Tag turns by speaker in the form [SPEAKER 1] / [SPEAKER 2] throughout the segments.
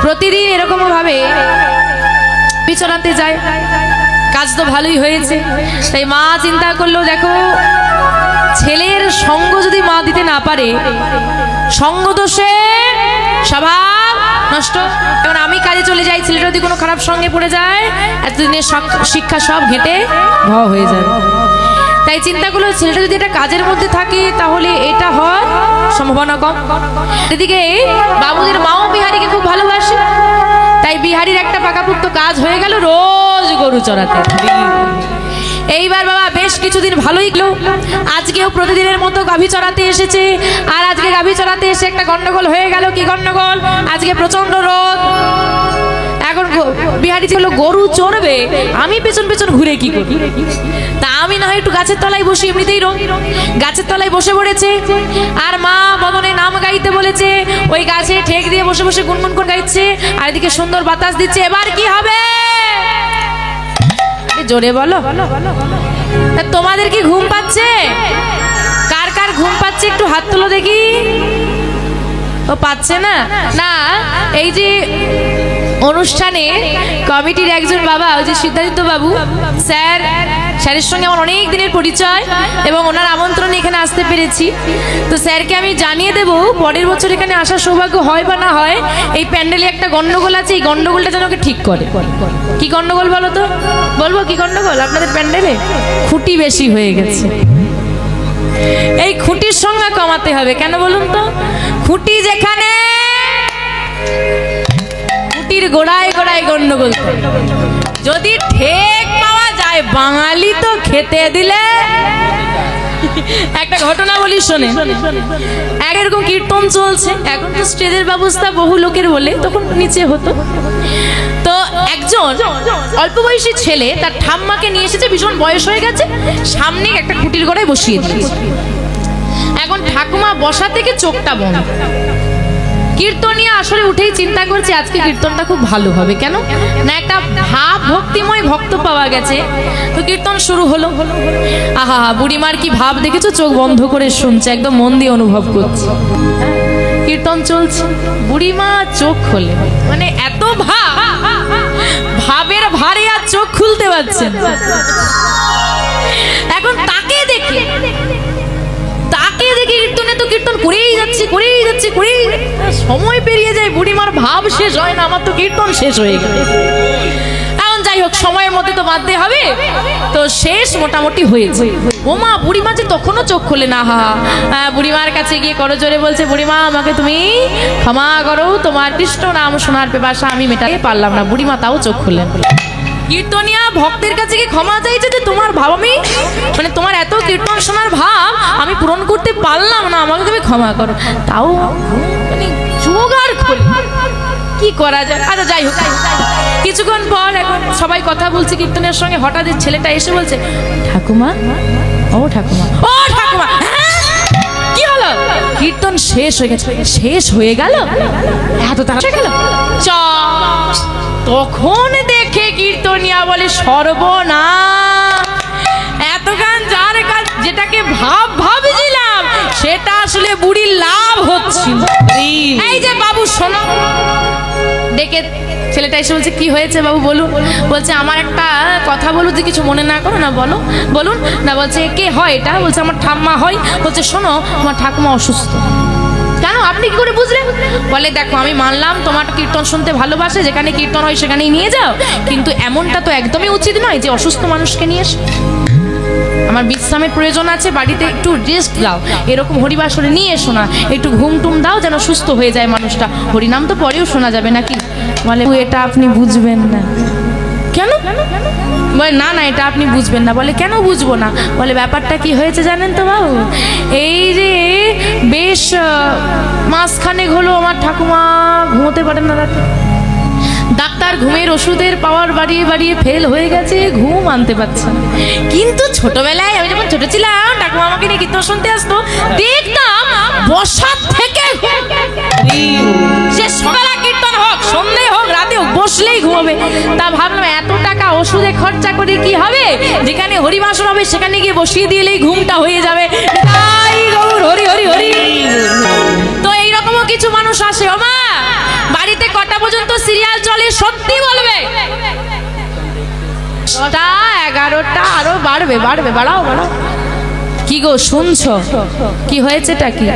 [SPEAKER 1] প্রতিদিন এরকম ভাবে বিছানাতে যায়, কাজ তো ভালোই হয়েছে। তাই মা চিন্তা করলো, দেখো ছেলের সঙ্গ যদি মা দিতে না পারে, সঙ্গ দোষে স্বভাব নষ্ট। এখন আমি কাজে চলে যাই, ছেলেটা যদি কোনো খারাপ সঙ্গে পড়ে যায়, এতদিনের শিক্ষা সব ঘেঁটে ভ হয়ে যাবে। তাই চিন্তা করলো ছেলেটা যদি এটা কাজের মধ্যে থাকে তাহলে এটা হওয়ার সম্ভাবনা কম। এদিকে বাবুদের মাও বিহারীকে খুব ভালোবাসে, তাই বিহারীর একটা পাকাপুক্ত কাজ হয়ে গেল, রোজ গরু চড়াতে। এইবার বাবা বেশ কিছুদিন ভালোই গেল। আজকেও প্রতিদিনের মতো গাভী চড়াতে এসেছে। আর আজকে গাভী চড়াতে এসে একটা গন্ডগোল হয়ে গেল। কি গন্ডগোল? আজকে প্রচন্ড রোদ। এখন বিহারি ছিল গরু চড়বে, আমি পেছন পেছন ঘুরে কি করি? তা আমি না হয় একটু গাছের তলায় বসে, এমনিতেই রোদ, গাছের তলায় বসে পড়েছে। আর মা মদনের নাম গাইতে বলেছে, ওই গাছে ঠেক দিয়ে বসে বসে গুনগুন করে গাইছে, আর এদিকে সুন্দর বাতাস দিচ্ছে। এবার কি হবে? জোরে বলো। তোমাদের কি ঘুম পাচ্ছে? কার কার ঘুম পাচ্ছে একটু হাত তোলো দেখি। ও পাচ্ছে না? না, এই যে অনুষ্ঠানে কমিটির একজন বাবা, ওই যে সিদ্ধার্থ বাবু স্যারের সঙ্গে আমার অনেক দিনের পরিচয় এবং ওনার আমন্ত্রণে এখানে আসতে পেরেছি। তো স্যারকে আমি জানিয়ে দেব পরের বছর এখানে আসার সৌভাগ্য হয় বা না হয়, এই প্যান্ডেলে একটা গন্ডগোল আছে, এই গন্ডগোলটা যেন ওকে ঠিক করে। কি গন্ডগোল বলো তো? বলবো কি গন্ডগোল? আপনাদের প্যান্ডেলে খুঁটি বেশি হয়ে গেছে, এই খুঁটির সংখ্যা কমাতে হবে। কেন বলুন তো? খুঁটি যেখানে, খুঁটির গোড়ায় গোড়ায় গন্ডগোল। যদি ঠেক পাওয়া যায়, বাঙালি তো খেতে দিলে। একটা ঘটনা বলি শোনে। এরকম কীর্তন চলছে, এখন তো স্টেজের ব্যবস্থা বহু লোকের বলে, তখন নিচে হতো। তো একজন অল্প বয়সী ছেলে তার ঠাম্মাকে নিয়ে এসেছে, ভীষণ বয়স হয়ে গেছে, সামনে একটা খুঁটির গোড়ায় বসিয়ে দিয়েছে। এখন ঠাকুমা বসা থেকে চোখটা বন্ধ। কীর্তনিয়া আসলে উঠেই চিন্তা করছে আজকে কীর্তনটা খুব ভালো হবে। কেন না, একটা ভাব ভক্তিময় ভক্ত পাওয়া গেছে। তো কীর্তন শুরু হলো। আহা, বুড়িমার কি ভাব দেখেছো? চোখ বন্ধ করে শুনছে, একদম মন দিয়ে অনুভব করছে। কীর্তন চলছে, বুড়িমা চোখ খোলে, মানে এত ভাবের ভারে আর চোখ খুলতে পারছেন। এখন তাকে দেখে কীর্তনে তো কীর্তন করেই যাচ্ছে, সময় পেরিয়ে যায়, বুড়িমার ভাব শেষ হয় না, আমার তো কীর্তন শেষ হয়ে গেল। এখন যাই হোক, সময়ের মধ্যে তো বাঁধতে হবে, তো শেষ মোটামুটি হয়েছে। ও মা, বুড়িমা যে তখনও চোখ খোলে না। বুড়িমার কাছে গিয়ে করজোরে বলছে, বুড়িমা আমাকে তুমি ক্ষমা করো, তোমার কৃষ্ণ নাম শোনার পেপাসা আমি মেটাতে পারলাম না। বুড়িমা তাও চোখ খুললেন। কীর্তনিয়া ভক্তের কাছে কি ক্ষমা চাইছে যে তোমার ভাব আমি, মানে তোমার এত কীর্তন শোনার ভাব আমি পূরণ করতে পারলাম না, আমাকে তুমি ক্ষমা করো। তাও মানে জোগাড় করে কি করা যায়। আচ্ছা যাই হোক, কিছুক্ষণ পর এখন সবাই কথা বলছে কীর্তনের সঙ্গে, হঠাৎ ছেলেটা এসে বলছে, ঠাকুমা, ও ঠাকুমা, ও ঠাকুমা, কি হলো? কীর্তন শেষ হয়ে গেছে। শেষ হয়ে গেল? এত তাড়াতাড়ি গেল? তখন দেখে কীর্তনিয়া বলে, সর্বনাশ, এতক্ষণ যার কাজ যেটাকে ভাবছিলাম সেটা আসলে বুড়ির লাভ হচ্ছিল। এই যে বাবু শোনো, ডেকে ছেলেটা এসে বলছে, কি হয়েছে বাবু বলুন? বলছে, আমার একটা কথা বলো, যে কিছু মনে না করো না, বলো। বলুন না। বলছে, কে হয় এটা? বলছে, আমার ঠাম্মা হয়। বলছে, শোনো, আমার ঠাকুমা অসুস্থ। কেন, আপনি কি করে বুঝলেন? বলে, দেখো আমি মানলাম তোমার কীর্তন শুনতে ভালোবাসে, যেখানে কীর্তন হয় সেখানেই নিয়ে যাও, কিন্তু এমনটা তো একদমই উচিত নয় যে অসুস্থ মানুষকে নিয়ে এসো। আমার বিশ্রামের প্রয়োজন আছে, বাড়িতে একটু রেস্ট দাও, এরকম হরিবাসরে নিয়ে এসো না, একটু ঘুম টুম দাও যেন সুস্থ হয়ে যায় মানুষটা। হরিনাম তো পরেও শোনা যাবে নাকি? বলে, এটা আপনি বুঝবেন না। কেন? বলে, না না, এটা আপনি বুঝবেন না। বলে, কেন বুঝবো না? বলে, ব্যাপারটা কি হয়েছে জানেন তো বাবু, এই যে বেশ মাসখানেক হলো আমার ঠাকুমা ঘুমোতে পারেন না রাতে। ডাক্তার ঘুমের ওষুধের পাওয়ার বাড়িয়ে বাড়িয়ে ফেল হয়ে গেছে, ঘুম আনতে পারছে না। কিন্তু ছোটবেলায় আমি যখন ছোট ছিলাম, ঠাকুমা আমাকে নিয়ে কীর্তন শুনতে আসতো, দেখতাম বসার থেকে সে সকালে কীর্তন হোক, সন্ধ্যে হোক, রাতে হোক, বসলেই ঘুমাবে। তা ভাবলাম, এত টাকা ওষুধে খরচা করে কি হবে, যেখানে হরিবাসর হবে সেখানে গিয়ে বসিয়ে দিলেই ঘুমটা হয়ে যাবে। তাই গৌর হরি হরি হরি। তো এইরকমও কিছু মানুষ আসে, ও মা বাড়িতে কটা পর্যন্ত সিরিয়াল চলে সত্যি বলবে? 10টা 11টা আরো বাড়বে বাড়বে, বাড়াও বাড়াও। কি গো শুনছো? কি হয়েছেটা কি?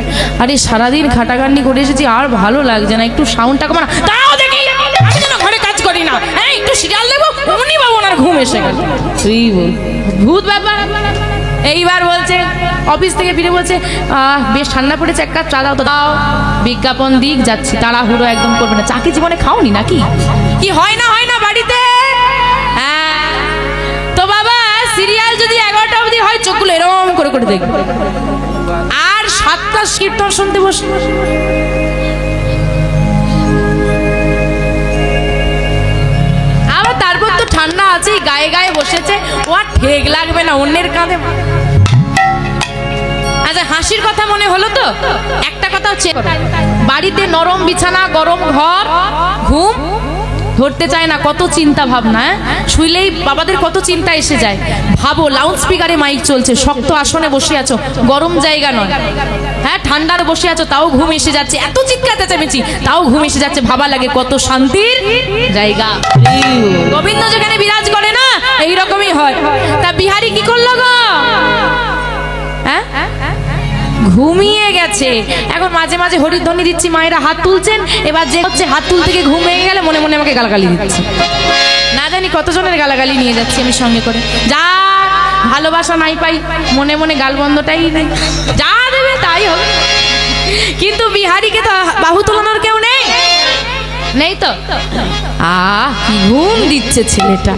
[SPEAKER 1] আরে সারাদিন খাটাখাটনি করে এসেছি, আর ভালো লাগছে না, একটু সাউন্ডটা কমা না। তাও দেখি আমি যেন ঘরে কাজ করি না, হ্যাঁ একটু সিরিয়াল দেখবো, উনি বাবু ওনার ঘুম এসে গেল। তুই বল ভূত ব্যাপার। এইবার বলছে অফিস থেকে ফিরে বলছে বেশ ঠান্ডা পড়েছে, এক কাপ চা দাও তো। দাও, বিজ্ঞাপন দিক যাচ্ছি, তাড়াহুড়ো একদম করবে না। চা কি জীবনে খাওনি নাকি? কি হয় না বাড়িতে? হ্যাঁ তো বাবা সিরিয়াল যদি 11টা অবধি হয় চোখগুলো এরকম করে করে দেখবে, আর 7টা কীর্তন শুনতে বসে। আবার তারপর তো ঠান্ডা আছেই, গায়ে গায়ে বসেছে, ও আর ঠেক লাগবে না অন্যের কাঁধে। আচ্ছা হাসির কথা মনে হলো তো? একটা কথা হচ্ছে বাড়িতে নরম বিছানা, গরম ঘর, ঘুম ধরতে চায় না, কত চিন্তা ভাবনা। শুইলেই বাবাদের কত চিন্তা এসে যায়। ভাবো লাউড স্পিকারে মাইক চলছে, শক্ত আসনে বসে আছো, গরম জায়গা নয়, হ্যাঁ ঠান্ডার বসে আছো, তাও ঘুম এসে যাচ্ছে, এত চিৎকার চেঁচামেচি তাও ঘুম এসে যাচ্ছে। ভাবা লাগে কত শান্তির জায়গা। গোবিন্দ যেখানে বিরাজ করে না এইরকমই হয়। তা বিহারি কি করলো গো? হ্যাঁ ঘুমিয়ে গেছে। এখন মাঝে মাঝে হরিধ্বনি দিচ্ছি, মায়েরা হাত তুলছেন। এবার যে হচ্ছে হাত তুলতে গিয়ে ঘুম ভেঙে গেলে মনে মনে আমাকে গালাগালি দিচ্ছে। না জানি কতজনের গালাগালি নিয়ে যাচ্ছি আমি সঙ্গে করে। যা ভালোবাসা নাই পাই, মনে মনে গালবন্ধটাই নেই, যা দেবে তাই হবে। কিন্তু বিহারীকে তো বাহু তোলানোর কেউ নেই, নেই তো। কি ঘুম দিচ্ছে ছেলেটা।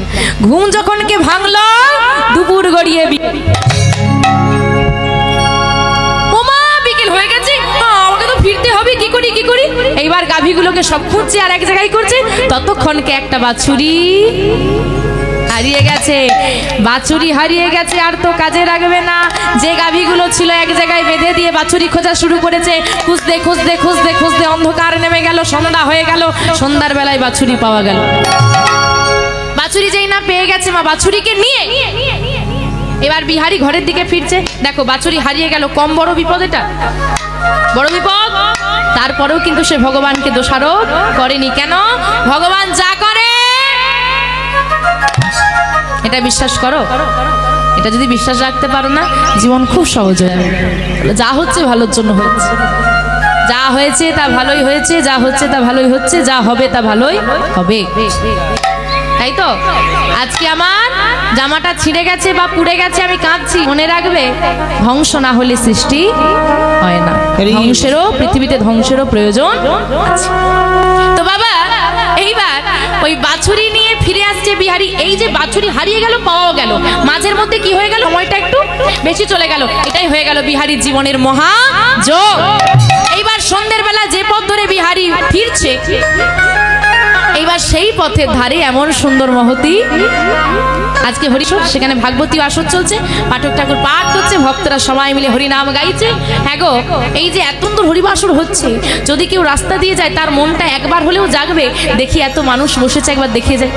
[SPEAKER 1] ঘুম যখন কে ভাঙলো দুপুর গড়িয়ে হয়ে গেছে, আমাকে তো ফিরতে হবে, কি করি কি করি। এইবার গাভীগুলোকে সব খুঁজছে আর এক জায়গায় করছে। ততক্ষণকে একটা বাছুরি হারিয়ে গেছে। বাছুরি হারিয়ে গেছে আর তো কাজে রাখবে না। যে গাভীগুলো ছিল এক জায়গায় বেঁধে দিয়ে বাছুরি খোঁজা শুরু করেছে। খুঁজতে খুঁজতে খুঁজতে খুঁজতে অন্ধকার নেমে গেল, সন্ধ্যা হয়ে গেল। সন্ধ্যার বেলায় বাছুরি পাওয়া গেল। বাছুরি যেই না পেয়ে গেছে, মা বাছুরিকে নিয়ে এবার বিহারি ঘরের দিকে ফিরছে। দেখো বাছুরি হারিয়ে গেল, কম বড় বিপদ এটা, বড় বিপদ। তারপরেও কিন্তু সে ভগবানকে দোষারোপ করেনি। কেন? ভগবান যা করে এটা বিশ্বাস করো। এটা যদি বিশ্বাস রাখতে পারো না, জীবন খুব সহজ হয়ে যাবে। যা হচ্ছে ভালোর জন্য হচ্ছে, যা হয়েছে তা ভালোই হয়েছে, যা হচ্ছে তা ভালোই হচ্ছে, যা হবে তা ভালোই হবে। তাই তো আজকে আমার জামাটা ছিঁড়ে গেছে বা পুড়ে গেছে, আমি কাঁদছি, মনে রাখবে ধ্বংস না হলে সৃষ্টি হয় না। ধ্বংসেরও, পৃথিবীতে ধ্বংসেরও প্রয়োজন আছে। তো বাবা এইবার ওই বাছুরি নিয়ে ফিরে আসছে বিহারি। এই যে বাছুরি হারিয়ে গেল, পাওয়া গেল, মাঝের মধ্যে কি হয়ে গেল, সময়টা একটু বেশি চলে গেল। এটাই হয়ে গেল বিহারির জীবনের মহাযোগ। এইবার সন্ধ্যের বেলা যে পথ ধরে বিহারি ফিরছে, এইবার সেই পথের ধারে এমন সুন্দর মহতী আজকে হরিশোর, সেখানে ভাগবতী আসর চলছে, পাঠক ঠাকুর পাঠ করছে, ভক্তরা সবাই মিলে হরিনাম গাইছে। হ্যাঁ গো, এই যে এত সুন্দর হরিবাসর হচ্ছে, যদি কেউ রাস্তা দিয়ে যায় তার মনটা একবার হলেও জাগবে। দেখি এত মানুষ বসেছে, একবার দেখে যায়,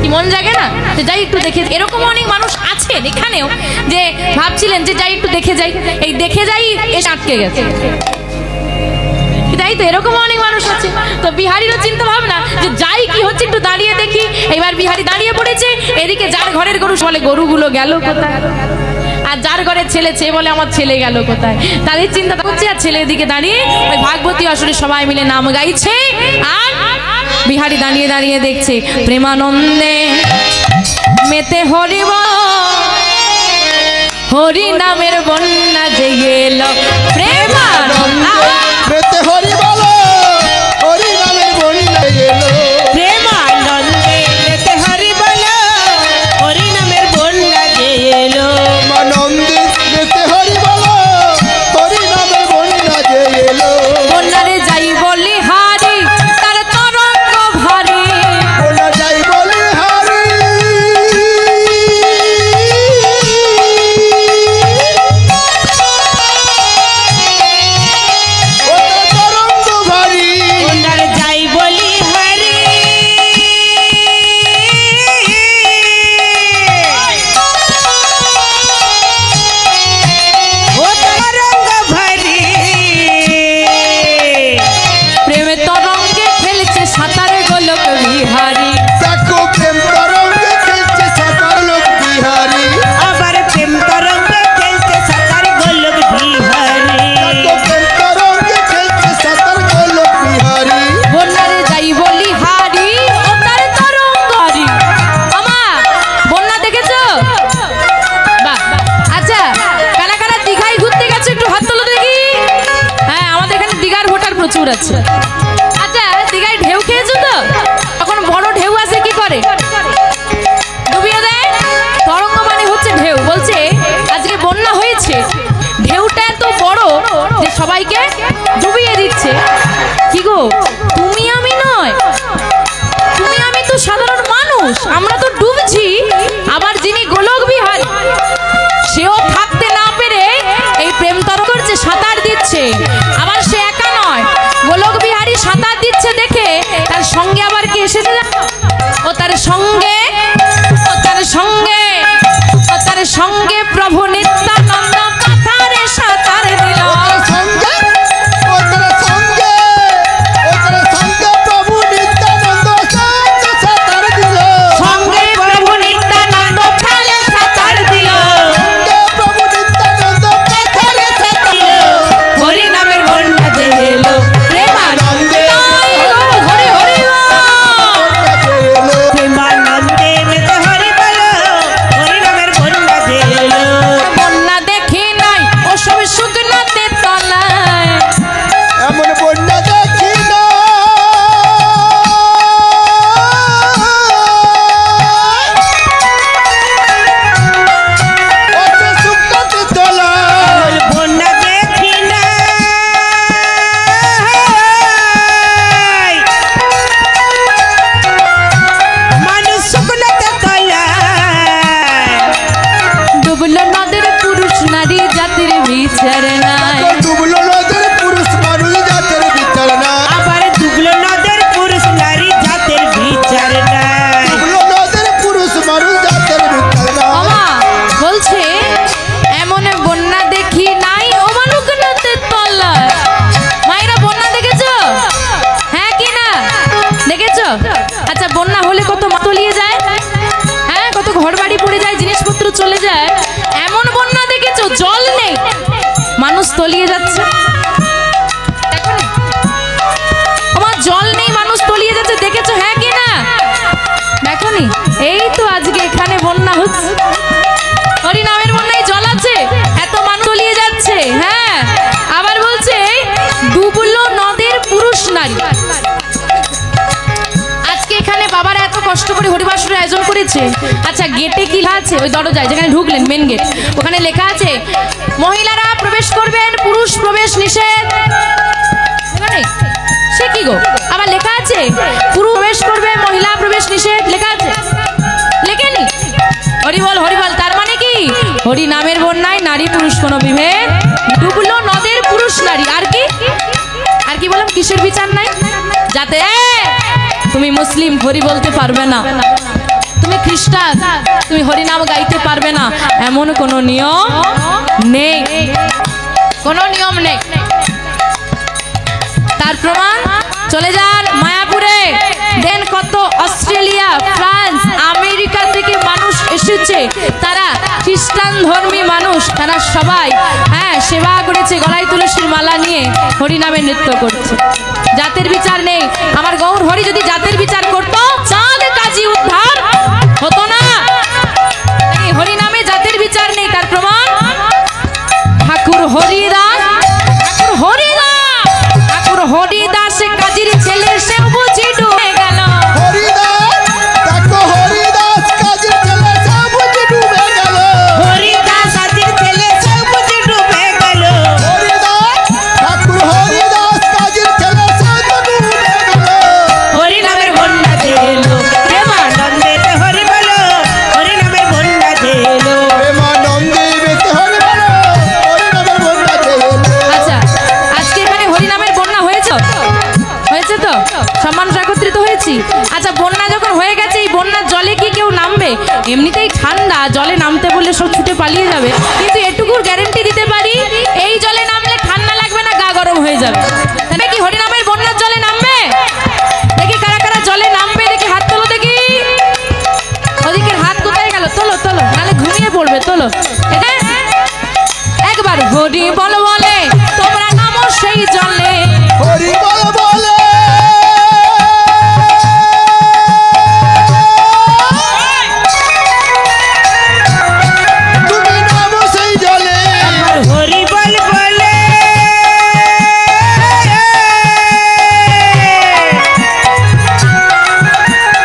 [SPEAKER 1] কি মন জাগে না? যাই একটু দেখে। এরকম অনেক মানুষ আছেন এখানেও যে ভাবছিলেন যে যাই একটু দেখে যাই, এই দেখে যাই এসে আটকে গেছে। তাই তো এরকম অনেক মানুষ আছে। তো বিহারীরও চিন্তা ভাবনা যে যাই কি হচ্ছে একটু দাঁড়িয়ে দেখি। এইবার বিহারী দাঁড়িয়ে পড়েছে। এদিকে যার ঘরের গরু বলে গরুগুলো গেল কোথায়, আর যার ঘরের ছেলে সে বলে আমার ছেলে গেল কোথায়। তাদের চিন্তা করছে, আর ছেলের দিকে দাঁড়িয়ে ওই ভাগবতী আসরে সবাই মিলে নাম গাইছে। আর বিহারী দাঁড়িয়ে দাঁড়িয়ে দেখছে প্রেমানন্দে মেতে হরিব, হরি নামের বন্যা জেগে এলো। প্রেমানন্দে
[SPEAKER 2] মেতে হরি বলো, হরি নামের বন্যা এলো।
[SPEAKER 3] প্রেমানন্দে মেতে হরি বলো, হরি নামের বন্যা এলো।
[SPEAKER 2] প্রেমানন্দে মেতে হরি বলো, হরি নামের বন্যা এলো।
[SPEAKER 1] বন্যারে যাই বলি হারি, তার তরঙ্গ ভারী।
[SPEAKER 2] বন্যা যাই বলি হারি, ও তার তরঙ্গ
[SPEAKER 1] বন্যা হচ্ছে, হরিনামের বন্যায় জল আছে, এত মানুষ তলিয়ে যাচ্ছে। হ্যাঁ, আবার বলছে ডুবলো নদের পুরুষ নারী। আজকে এখানে বাবারা এত কষ্ট করে হরিবাসরের আয়োজন করেছে। আচ্ছা, গেটে কি লেখা আছে? ওই দরজায় যেখানে ঢুকলেন মেন গেট, ওখানে লেখা আছে মহিলারা প্রবেশ করবেন, পুরুষ প্রবেশ নিষেধ। সে কি গো, আবার লেখা আছে পুরুষ প্রবেশ করবে, মহিলা প্রবেশ নিষেধ, লেখা আছে? লেখেনি? হরিবল হরিবল। তার মানে কি হরি নামের বন্যায় নারী পুরুষ কোনো বিভেদ, ডুবলো নদের পুরুষ নারী। আর কি আর কি বললাম, কিসের বিচার নাই? যাতে তুমি মুসলিম হরি বলতে পারবে না, তুমি খ্রিস্টান তুমি হরি নাম গাইতে পারবে না, এমন কোনো নিয়ম নেই, কোনো নিয়ম নেই। তার প্রমাণ চলে যান মায়াপুরে, দেন কত অস্ট্রেলিয়া, ফ্রান্স, আমেরিকা থেকে মানুষ এসেছে, তারা খ্রিস্টান ধর্মী মানুষ, তারা সবাই হ্যাঁ সেবা করেছে, গলায় তুলসীর মালা নিয়ে হরি নামে নৃত্য করছে। জাতের বিচার নেই। আমার গৌর হরি যদি জাতের বিচার করতো, চাঁদ কাজী উদ্ধার হতো না। এই হরি নামে জাতের বিচার নেই। তার প্রমাণ ঠাকুর হরিদাস, ঠাকুর হরিদাস, ঠাকুর হরিদাস কাজীর ছেলে, সে বুঝি ডুবে গেল।
[SPEAKER 2] হরিদাস, দেখো হরিদাস কাজীর ছেলে, সে বুঝি ডুবে গেল।
[SPEAKER 3] হরিদাস কাজীর ছেলে, সে বুঝি ডুবে গেল।
[SPEAKER 2] হরিদাস, ঠাকুর হরিদাস কাজীর ছেলে, সে তো ডুবে গেল।
[SPEAKER 3] হরি নামের বন্যা এলো, প্রেমানন্দেতে হরি বলো, হরি নামের বন্যা এলো।
[SPEAKER 2] প্রেমানন্দে বেতে হরি বলো, হরিনামের বন্যা এলো।
[SPEAKER 1] আচ্ছা, আজকে এখানে হরি নামের বন্যা হয়েছে তো, সব মানুষ একত্রিত হয়েছি। আচ্ছা, বন্যা যখন হয়ে গেছে, এই বন্যার জলে কি কেউ নামবে? এমনিতেই ঠান্ডা, জলে নামতে বললে সব ছুটে পালিয়ে যাবে, কিন্তু এটুকুর গ্যারেন্টি দিতে পারি, এই জলে নামলে ঠান্ডা লাগবে না, গা গরম হয়ে যাবে। তাহলে কি হরি নামের বন্যার জলে নামবে? দেখি কারা কারা জলে নামবে, দেখি হাত তোলো দেখি। ওদিকের হাত কোথায় গেল? তোলো তোলো, নাহলে ঘুমিয়ে পড়বে, তোলো। এটা একবার হরি বল বলে তোমরা নামো সেই জলে।
[SPEAKER 2] হরি বল বলে তুমি নামো সেই জলে।
[SPEAKER 3] হরি বল বলে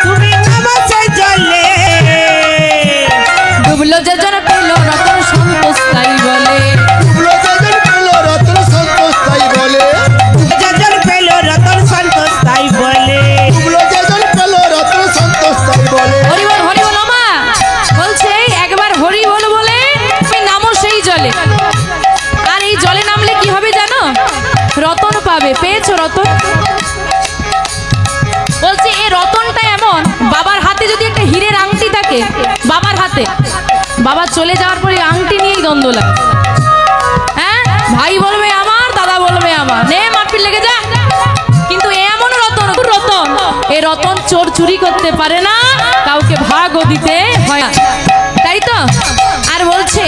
[SPEAKER 3] তুমি নামো সেই জলে।
[SPEAKER 1] ডুবলো যে জন পেল রতন সন্তোষ তাই বলে।
[SPEAKER 2] ডুবলো যেজন পেল রত্ন সন্তোষ তাই বলে।
[SPEAKER 3] যাজন পেল রতন সন্তোষ তাই বলে।
[SPEAKER 2] ডুবলো যেজন পেল রত্ন সন্তোষ তাই বলে।
[SPEAKER 1] হরি বল মা বলছে একবার হরি বল বলে তুমি নামো সেই জলে। আর এই জলে নামলে কি হবে জানো? রতন পাবে। পেয়েছো রতন? বলছি এই রতনটা এমন, বাবার হাতে যদি একটা হীরের আংটি থাকে, বাবার হাতে, বাবা চলে যাওয়ার পরে আংটি নিয়েই দ্বন্দ্ব লাগে। হ্যাঁ, ভাই বলবে আমার, দাদা বলবে আমার, নে মারপিট লেগে যা। কিন্তু এমন রতন, রতন, এই রতন চোর চুরি করতে পারে না, কাউকে ভাগও দিতে হয় না, তাই তো? আর বলছে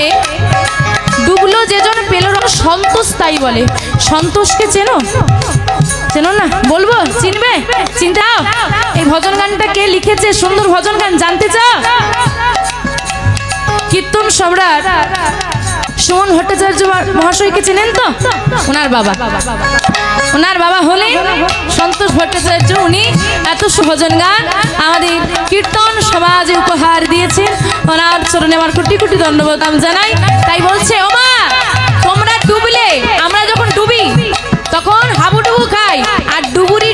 [SPEAKER 1] ডুবলো যেজন পেল সন্তোষ তাই বলে। সন্তোষকে চেনো? চেনো না? বলবো, চিনবে? চিনতে চাও? এই ভজন গানটা কে লিখেছে? সুন্দর ভজন গান, জানতে চাও? কীর্তন সম্রাট সুমন ভট্টাচার্য মহাশয়কে চেনেন তো? ওনার বাবা হলেন সন্তোষ ভট্টাচার্য। উনি এত সুভজন গান আমাদের কীর্তন সমাজে উপহার দিয়েছেন। ওনার চরণে আমার কোটি কোটি ধন্যবাদ জানাই। তাই বলছে ও মা, তোমরা ডুবলে, আমরা যখন ডুবি তখন হাবুডুবু খাই, আর ডুবুরি